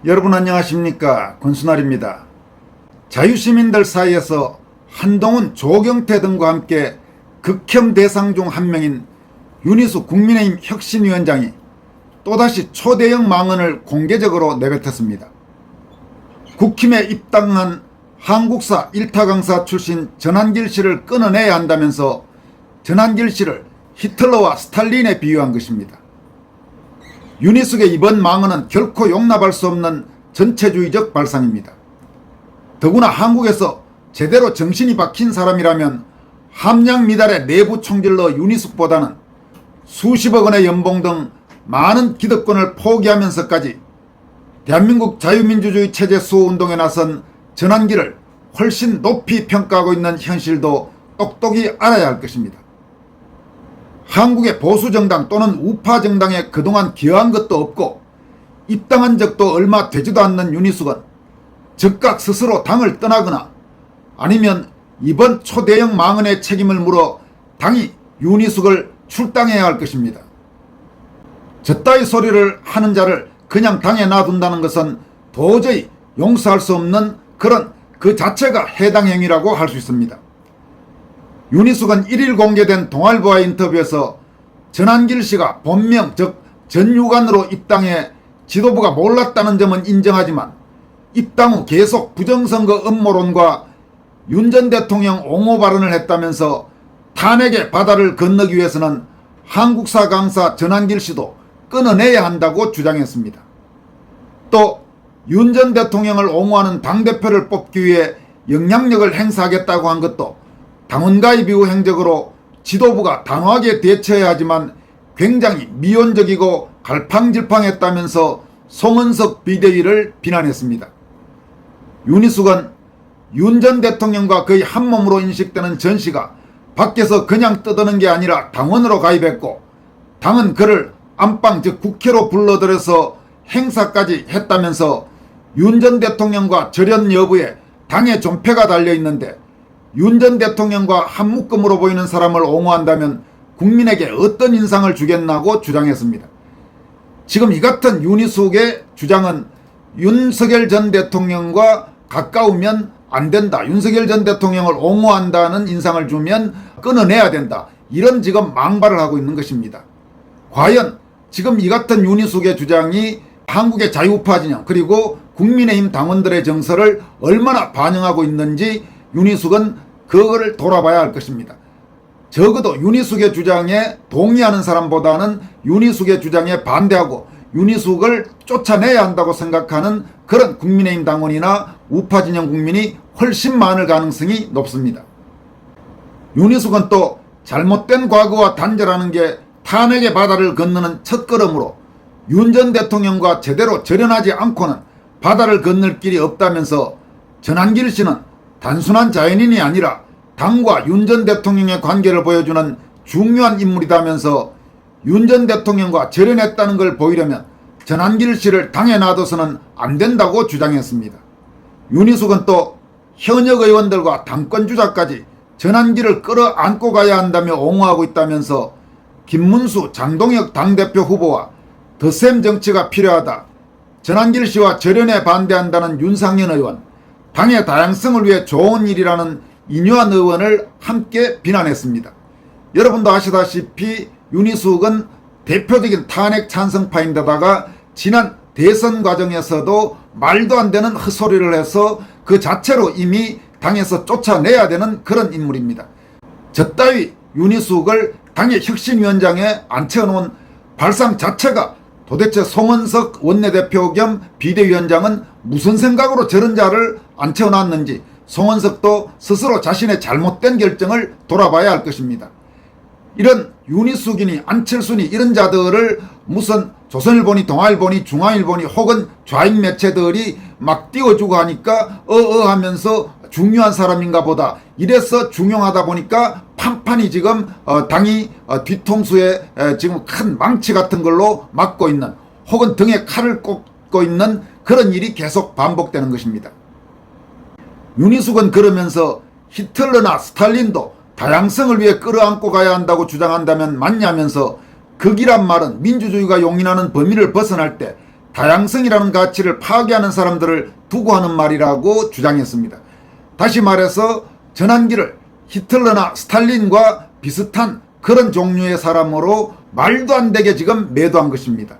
여러분 안녕하십니까, 권순알입니다. 자유시민들 사이에서 한동훈, 조경태 등과 함께 극혐 대상 중 한 명인 윤희숙 국민의힘 혁신위원장이 또다시 초대형 망언을 공개적으로 내뱉었습니다. 국힘에 입당한 한국사 일타 강사 출신 전한길 씨를 끊어내야 한다면서 전한길 씨를 히틀러와 스탈린에 비유한 것입니다. 윤희숙의 이번 망언은 결코 용납할 수 없는 전체주의적 발상입니다. 더구나 한국에서 제대로 정신이 박힌 사람이라면 함량미달의 내부 총질러 윤희숙보다는 수십억 원의 연봉 등 많은 기득권을 포기하면서까지 대한민국 자유민주주의 체제 수호운동에 나선 전한길을 훨씬 높이 평가하고 있는 현실도 똑똑히 알아야 할 것입니다. 한국의 보수정당 또는 우파정당에 그동안 기여한 것도 없고 입당한 적도 얼마 되지도 않는 윤희숙은 즉각 스스로 당을 떠나거나 아니면 이번 초대형 망언의 책임을 물어 당이 윤희숙을 출당해야 할 것입니다. 저따위 소리를 하는 자를 그냥 당에 놔둔다는 것은 도저히 용서할 수 없는 그 자체가 해당 행위라고 할 수 있습니다. 윤희숙은 1일 공개된 동아일보와의 인터뷰에서 전한길 씨가 본명 즉 전유관으로 입당해 지도부가 몰랐다는 점은 인정하지만 입당 후 계속 부정선거 음모론과 윤 전 대통령 옹호 발언을 했다면서 탄핵의 바다를 건너기 위해서는 한국사 강사 전한길 씨도 끊어내야 한다고 주장했습니다. 또 윤 전 대통령을 옹호하는 당대표를 뽑기 위해 영향력을 행사하겠다고 한 것도 당원 가입 이후 행적으로 지도부가 단호하게 대처해야 하지만 굉장히 미온적이고 갈팡질팡했다면서 송은석 비대위를 비난했습니다. 윤희숙은 윤 전 대통령과 거의 한몸으로 인식되는 전 씨가 밖에서 그냥 떠드는 게 아니라 당원으로 가입했고 당은 그를 안방 즉 국회로 불러들여서 행사까지 했다면서 윤 전 대통령과 절연 여부에 당의 존폐가 달려있는데 윤 전 대통령과 한 묶음으로 보이는 사람을 옹호한다면 국민에게 어떤 인상을 주겠나고 주장했습니다. 지금 이 같은 윤희숙의 주장은 윤석열 전 대통령과 가까우면 안 된다, 윤석열 전 대통령을 옹호한다는 인상을 주면 끊어내야 된다, 이런 지금 망발을 하고 있는 것입니다. 과연 지금 이 같은 윤희숙의 주장이 한국의 자유우파 진영 그리고 국민의힘 당원들의 정서를 얼마나 반영하고 있는지 윤희숙은 그거를 돌아봐야 할 것입니다. 적어도 윤희숙의 주장에 동의하는 사람보다는 윤희숙의 주장에 반대하고 윤희숙을 쫓아내야 한다고 생각하는 그런 국민의힘 당원이나 우파 진영 국민이 훨씬 많을 가능성이 높습니다. 윤희숙은 또 잘못된 과거와 단절하는 게 탄핵의 바다를 건너는 첫걸음으로 윤 전 대통령과 제대로 절연하지 않고는 바다를 건널 길이 없다면서 전한길 씨는 단순한 자연인이 아니라 당과 윤 전 대통령의 관계를 보여주는 중요한 인물이다면서 윤 전 대통령과 절연했다는 걸 보이려면 전한길 씨를 당에 놔둬서는 안 된다고 주장했습니다. 윤희숙은 또 현역 의원들과 당권주자까지 전한길을 끌어안고 가야 한다며 옹호하고 있다면서 김문수, 장동혁 당대표 후보와 덧셈 정치가 필요하다, 전한길 씨와 절연에 반대한다는 윤상현 의원, 당의 다양성을 위해 좋은 일이라는 이뇨한 의원을 함께 비난했습니다. 여러분도 아시다시피 윤희숙은 대표적인 탄핵 찬성파인데다가 지난 대선 과정에서도 말도 안 되는 헛소리를 해서 그 자체로 이미 당에서 쫓아내야 되는 그런 인물입니다. 저따위 윤희숙을 당의 혁신위원장에 앉혀놓은 발상 자체가 도대체 송은석 원내대표 겸 비대위원장은 무슨 생각으로 저런 자를 앉혀놨는지 송은석도 스스로 자신의 잘못된 결정을 돌아봐야 할 것입니다. 이런 윤희숙이니 안철수니 이런 자들을 무슨 조선일보니 동아일보니 중앙일보니 혹은 좌익 매체들이 막 띄워주고 하니까 하면서 중요한 사람인가 보다, 이래서 중용하다 보니까 판판이 지금 당이 뒤통수에 지금 큰 망치 같은 걸로 막고 있는 혹은 등에 칼을 꽂고 있는 그런 일이 계속 반복되는 것입니다. 윤희숙은 그러면서 히틀러나 스탈린도 다양성을 위해 끌어안고 가야 한다고 주장한다면 맞냐면서 극이란 말은 민주주의가 용인하는 범위를 벗어날 때 다양성이라는 가치를 파괴하는 사람들을 두고 하는 말이라고 주장했습니다. 다시 말해서 전환기를 히틀러나 스탈린과 비슷한 그런 종류의 사람으로 말도 안 되게 지금 매도한 것입니다.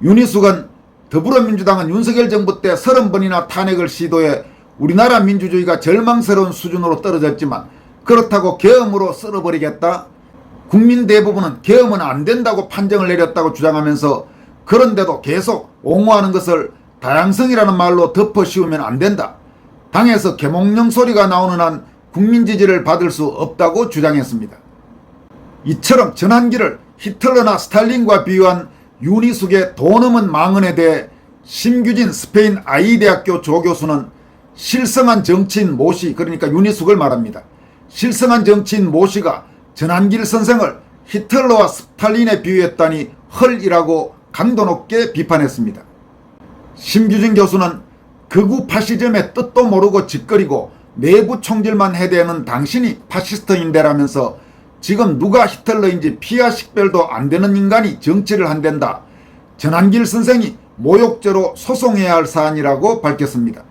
윤희숙은 더불어민주당은 윤석열 정부 때 30번이나 탄핵을 시도해 우리나라 민주주의가 절망스러운 수준으로 떨어졌지만 그렇다고 계엄으로 쓸어버리겠다? 국민 대부분은 계엄은 안 된다고 판정을 내렸다고 주장하면서 그런데도 계속 옹호하는 것을 다양성이라는 말로 덮어 씌우면 안 된다. 당에서 계몽령 소리가 나오는 한 국민 지지를 받을 수 없다고 주장했습니다. 이처럼 전환기를 히틀러나 스탈린과 비유한 윤희숙의 돈 없는 망언에 대해 심규진 스페인 아이대학교 조교수는 실성한 정치인 모씨, 그러니까 윤희숙을 말합니다. 실성한 정치인 모씨가 전환길 선생을 히틀러와 스탈린에 비유했다니 헐이라고 강도 높게 비판했습니다. 심규진 교수는 극우 파시즘의 뜻도 모르고 짓거리고 내부 총질만 해대는 당신이 파시스트인데라면서 지금 누가 히틀러인지 피하 식별도 안 되는 인간이 정치를 한댄다. 전환길 선생이 모욕죄로 소송해야 할 사안이라고 밝혔습니다.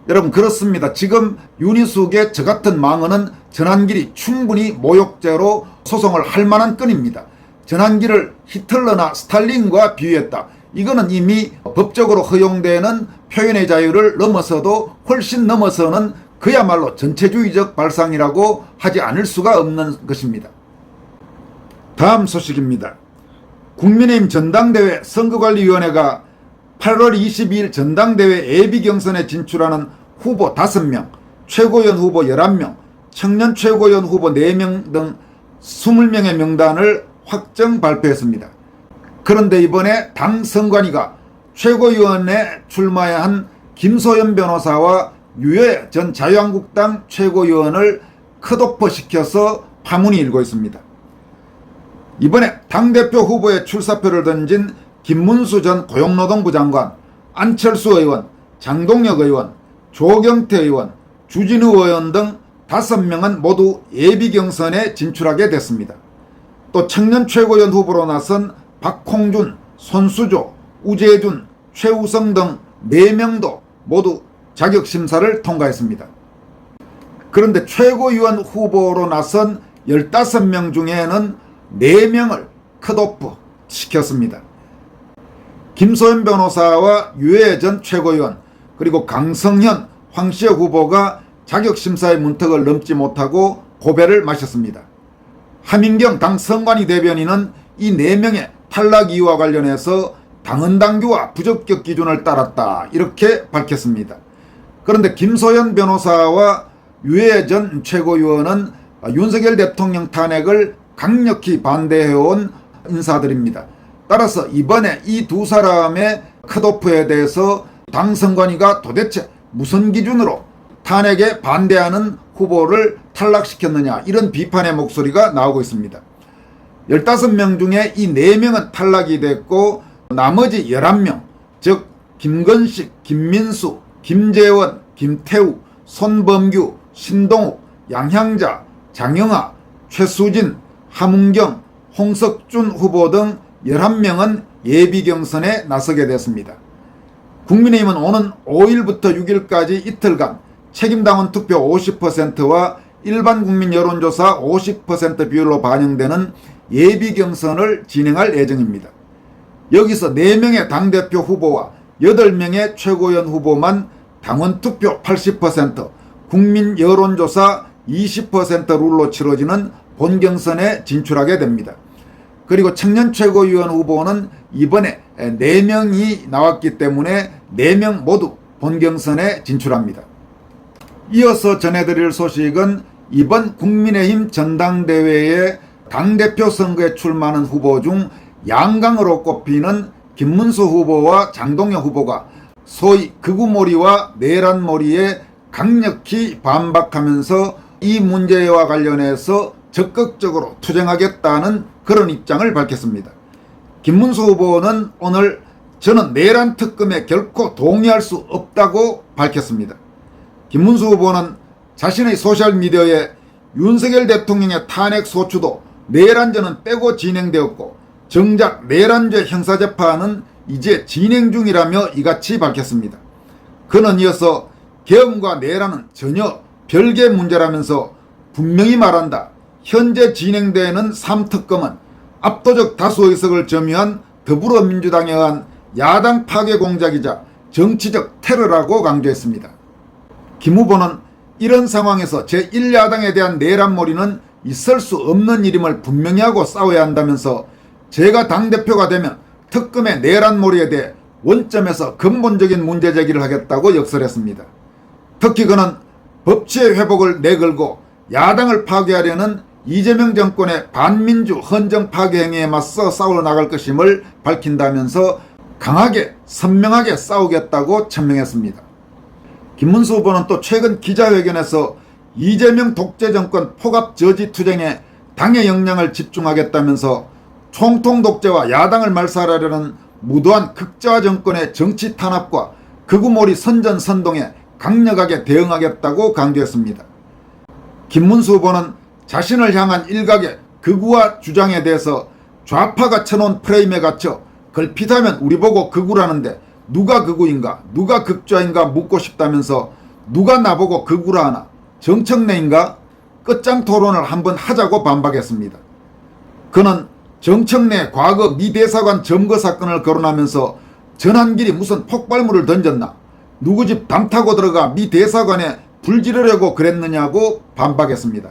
여러분 그렇습니다. 지금 윤희숙의 저 같은 망언은 전환길이 충분히 모욕죄로 소송을 할 만한 건입니다. 전환길을 히틀러나 스탈린과 비유했다. 이거는 이미 법적으로 허용되는 표현의 자유를 넘어서도 훨씬 넘어서는 그야말로 전체주의적 발상이라고 하지 않을 수가 없는 것입니다. 다음 소식입니다. 국민의힘 전당대회 선거관리위원회가 8월 22일 전당대회 예비경선에 진출하는 후보 5명, 최고위원 후보 11명, 청년 최고위원 후보 4명 등 20명의 명단을 확정 발표했습니다. 그런데 이번에 당 선관위가 최고위원에 출마해야 한 김소연 변호사와 유해 전 자유한국당 최고위원을 컷오프 시켜서 파문이 일고 있습니다. 이번에 당대표 후보의 출사표를 던진 김문수 전 고용노동부 장관, 안철수 의원, 장동혁 의원, 조경태 의원, 주진우 의원 등 5명은 모두 예비경선에 진출하게 됐습니다. 또 청년 최고위원 후보로 나선 박홍준, 손수조, 우재준, 최우성 등 4명도 모두 자격심사를 통과했습니다. 그런데 최고위원 후보로 나선 15명 중에는 4명을 컷오프 시켰습니다. 김소연 변호사와 유해 전 최고위원 그리고 강성현, 황시혁 후보가 자격심사의 문턱을 넘지 못하고 고배를 마셨습니다. 하민경 당 선관위 대변인은 이 4명의 탈락 이유와 관련해서 당헌당규와 부적격 기준을 따랐다 이렇게 밝혔습니다. 그런데 김소연 변호사와 유해 전 최고위원은 윤석열 대통령 탄핵을 강력히 반대해온 인사들입니다. 따라서 이번에 이 2사람의 컷오프에 대해서 당 선관위가 도대체 무슨 기준으로 탄핵에 반대하는 후보를 탈락시켰느냐 이런 비판의 목소리가 나오고 있습니다. 15명 중에 이 4명은 탈락이 됐고 나머지 11명 즉 김건식, 김민수, 김재원, 김태우, 손범규, 신동욱, 양향자, 장영하, 최수진, 하문경, 홍석준 후보 등 11명은 예비경선에 나서게 됐습니다. 국민의힘은 오는 5일부터 6일까지 이틀간 책임당원 투표 50%와 일반 국민 여론조사 50% 비율로 반영되는 예비경선을 진행할 예정입니다. 여기서 4명의 당대표 후보와 8명의 최고위원 후보만 당원 투표 80%, 국민 여론조사 20% 룰로 치러지는 본경선에 진출하게 됩니다. 그리고 청년 최고위원 후보는 이번에 4명이 나왔기 때문에 4명 모두 본경선에 진출합니다. 이어서 전해드릴 소식은 이번 국민의힘 전당대회에 당대표 선거에 출마하는 후보 중 양강으로 꼽히는 김문수 후보와 장동혁 후보가 소위 극우몰이와 내란몰이에 강력히 반박하면서 이 문제와 관련해서 적극적으로 투쟁하겠다는 그런 입장을 밝혔습니다. 김문수 후보는 오늘 저는 내란 특검에 결코 동의할 수 없다고 밝혔습니다. 김문수 후보는 자신의 소셜미디어에 윤석열 대통령의 탄핵 소추도 내란전은 빼고 진행되었고 정작 내란죄 형사재판은 이제 진행 중이라며 이같이 밝혔습니다. 그는 이어서 계엄과 내란은 전혀 별개 문제라면서 분명히 말한다. 현재 진행되는 3특검은 압도적 다수 의석을 점유한 더불어민주당에 의한 야당 파괴 공작이자 정치적 테러라고 강조했습니다. 김 후보는 이런 상황에서 제1야당에 대한 내란몰이는 있을 수 없는 일임을 분명히 하고 싸워야 한다면서 제가 당대표가 되면 특검의 내란몰이에 대해 원점에서 근본적인 문제제기를 하겠다고 역설했습니다. 특히 그는 법치의 회복을 내걸고 야당을 파괴하려는 이재명 정권의 반민주 헌정 파괴 행위에 맞서 싸워 나갈 것임을 밝힌다면서 강하게 선명하게 싸우겠다고 천명했습니다. 김문수 후보는 또 최근 기자회견에서 이재명 독재 정권 폭압 저지 투쟁에 당의 역량을 집중하겠다면서 총통 독재와 야당을 말살하려는 무도한 극좌 정권의 정치 탄압과 극우몰이 선전선동에 강력하게 대응하겠다고 강조했습니다. 김문수 후보는 자신을 향한 일각의 극우화 주장에 대해서 좌파가 쳐놓은 프레임에 갇혀 걸핏하면 우리 보고 극우라는데 누가 극우인가 누가 극좌인가 묻고 싶다면서 누가 나보고 극우라 하나 정청래인가 끝장 토론을 한번 하자고 반박했습니다. 그는 정청래 과거 미 대사관 점거 사건을 거론하면서 전한길이 무슨 폭발물을 던졌나 누구 집 담 타고 들어가 미 대사관에 불 지르려고 그랬느냐고 반박했습니다.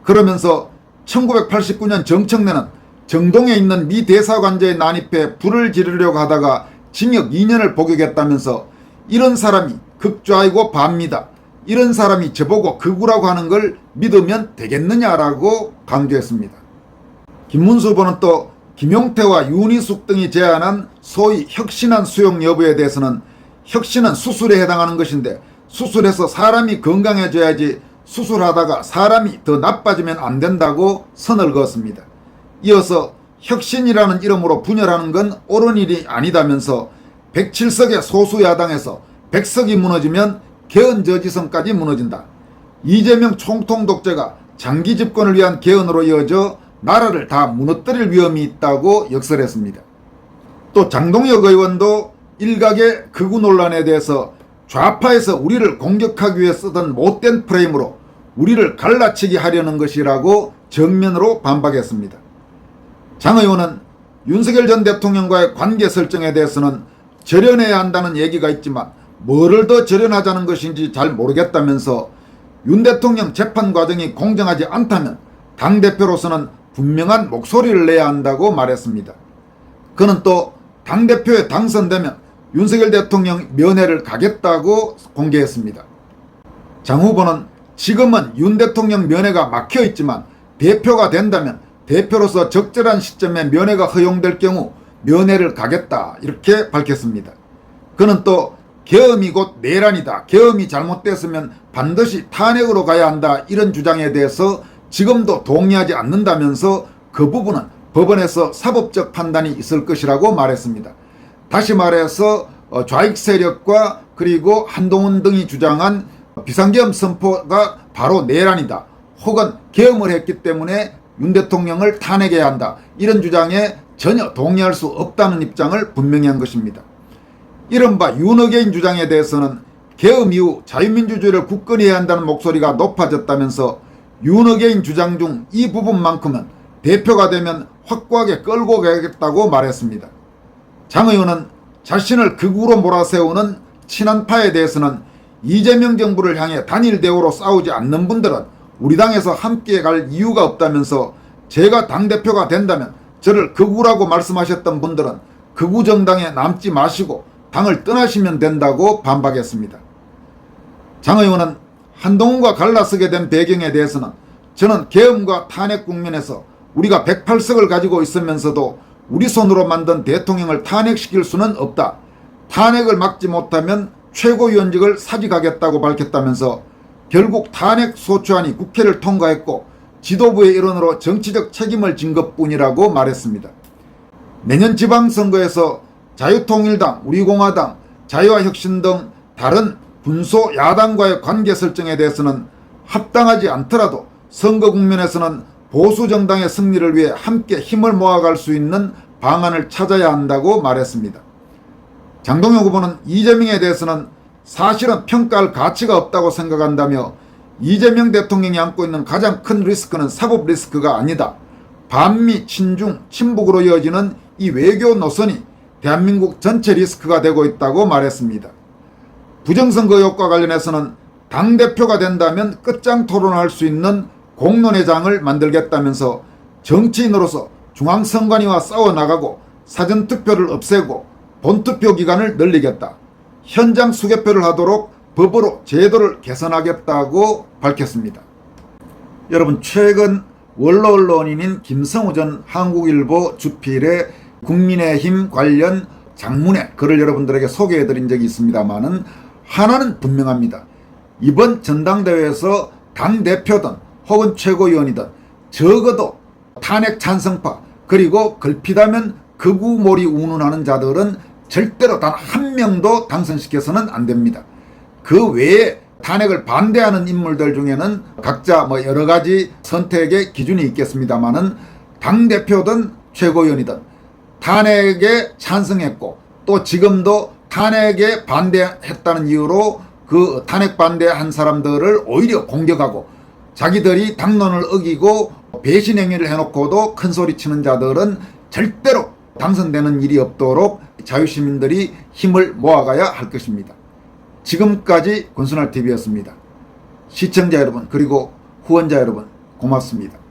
그러면서 1989년 정청래는 정동에 있는 미 대사관제에 난입해 불을 지르려고 하다가 징역 2년을 복역했다면서 이런 사람이 극좌이고 반미다. 이런 사람이 저보고 극우라고 하는 걸 믿으면 되겠느냐라고 강조했습니다. 김문수 후보는 또 김용태와 윤희숙 등이 제안한 소위 혁신안 수용 여부에 대해서는 혁신은 수술에 해당하는 것인데 수술해서 사람이 건강해져야지 수술하다가 사람이 더 나빠지면 안 된다고 선을 그었습니다. 이어서 혁신이라는 이름으로 분열하는 건 옳은 일이 아니다면서 107석의 소수야당에서 100석이 무너지면 개헌저지선까지 무너진다. 이재명 총통 독재가 장기 집권을 위한 개헌으로 이어져 나라를 다 무너뜨릴 위험이 있다고 역설했습니다. 또 장동혁 의원도 일각의 극우 논란에 대해서 좌파에서 우리를 공격하기 위해 쓰던 못된 프레임으로 우리를 갈라치기 하려는 것이라고 정면으로 반박했습니다. 장 의원은 윤석열 전 대통령과의 관계 설정에 대해서는 절연해야 한다는 얘기가 있지만 뭐를 더 절연하자는 것인지 잘 모르겠다면서 윤 대통령 재판 과정이 공정하지 않다면 당대표로서는 분명한 목소리를 내야 한다고 말했습니다. 그는 또 당대표에 당선되면 윤석열 대통령 면회를 가겠다고 공개했습니다. 장 후보는 지금은 윤 대통령 면회가 막혀있지만 대표가 된다면 대표로서 적절한 시점에 면회가 허용될 경우 면회를 가겠다 이렇게 밝혔습니다. 그는 또 계엄이 곧 내란이다. 계엄이 잘못됐으면 반드시 탄핵으로 가야 한다. 이런 주장에 대해서 지금도 동의하지 않는다면서 그 부분은 법원에서 사법적 판단이 있을 것이라고 말했습니다. 다시 말해서 좌익 세력과 그리고 한동훈 등이 주장한 비상계엄 선포가 바로 내란이다. 혹은 계엄을 했기 때문에 윤 대통령을 탄핵해야 한다. 이런 주장에 전혀 동의할 수 없다는 입장을 분명히 한 것입니다. 이른바 윤어게인 주장에 대해서는 계엄 이후 자유민주주의를 굳건히 해야 한다는 목소리가 높아졌다면서 윤어게인 주장 중 이 부분만큼은 대표가 되면 확고하게 끌고 가겠다고 말했습니다. 장 의원은 자신을 극우로 몰아세우는 친한파에 대해서는 이재명 정부를 향해 단일 대우로 싸우지 않는 분들은 우리 당에서 함께 갈 이유가 없다면서 제가 당대표가 된다면 저를 극우라고 말씀하셨던 분들은 극우 정당에 남지 마시고 당을 떠나시면 된다고 반박했습니다. 장 의원은 한동훈과 갈라서게 된 배경에 대해서는 저는 계엄과 탄핵 국면에서 우리가 108석을 가지고 있으면서도 우리 손으로 만든 대통령을 탄핵시킬 수는 없다. 탄핵을 막지 못하면 최고위원직을 사직하겠다고 밝혔다면서 결국 탄핵 소추안이 국회를 통과했고 지도부의 일원으로 정치적 책임을 진 것뿐이라고 말했습니다. 내년 지방선거에서 자유통일당, 우리공화당, 자유와혁신 등 다른 분소 야당과의 관계 설정에 대해서는 합당하지 않더라도 선거 국면에서는 보수 정당의 승리를 위해 함께 힘을 모아갈 수 있는 방안을 찾아야 한다고 말했습니다. 장동혁 후보는 이재명에 대해서는 사실은 평가할 가치가 없다고 생각한다며 이재명 대통령이 안고 있는 가장 큰 리스크는 사법 리스크가 아니다. 반미, 친중, 친북으로 이어지는 이 외교 노선이 대한민국 전체 리스크가 되고 있다고 말했습니다. 부정선거 의혹과 관련해서는 당대표가 된다면 끝장 토론할 수 있는 공론회장을 만들겠다면서 정치인으로서 중앙선관위와 싸워나가고 사전투표를 없애고 본투표 기간을 늘리겠다. 현장 수개표를 하도록 법으로 제도를 개선하겠다고 밝혔습니다. 여러분, 최근 원로 언론인인 김성우 전 한국일보 주필의 국민의힘 관련 장문의 글을 여러분들에게 소개해드린 적이 있습니다만은 하나는 분명합니다. 이번 전당대회에서 당대표든 혹은 최고위원이든 적어도 탄핵 찬성파 그리고 걸핏하면 극우몰이 운운하는 자들은 절대로 단 한 명도 당선시켜서는 안 됩니다. 그 외에 탄핵을 반대하는 인물들 중에는 각자 여러 가지 선택의 기준이 있겠습니다만은 당대표든 최고위원이든 탄핵에 찬성했고 또 지금도 탄핵에 반대했다는 이유로 그 탄핵 반대한 사람들을 오히려 공격하고 자기들이 당론을 어기고 배신 행위를 해놓고도 큰소리치는 자들은 절대로 당선되는 일이 없도록 자유시민들이 힘을 모아가야 할 것입니다. 지금까지 권순할TV였습니다. 시청자 여러분 그리고 후원자 여러분 고맙습니다.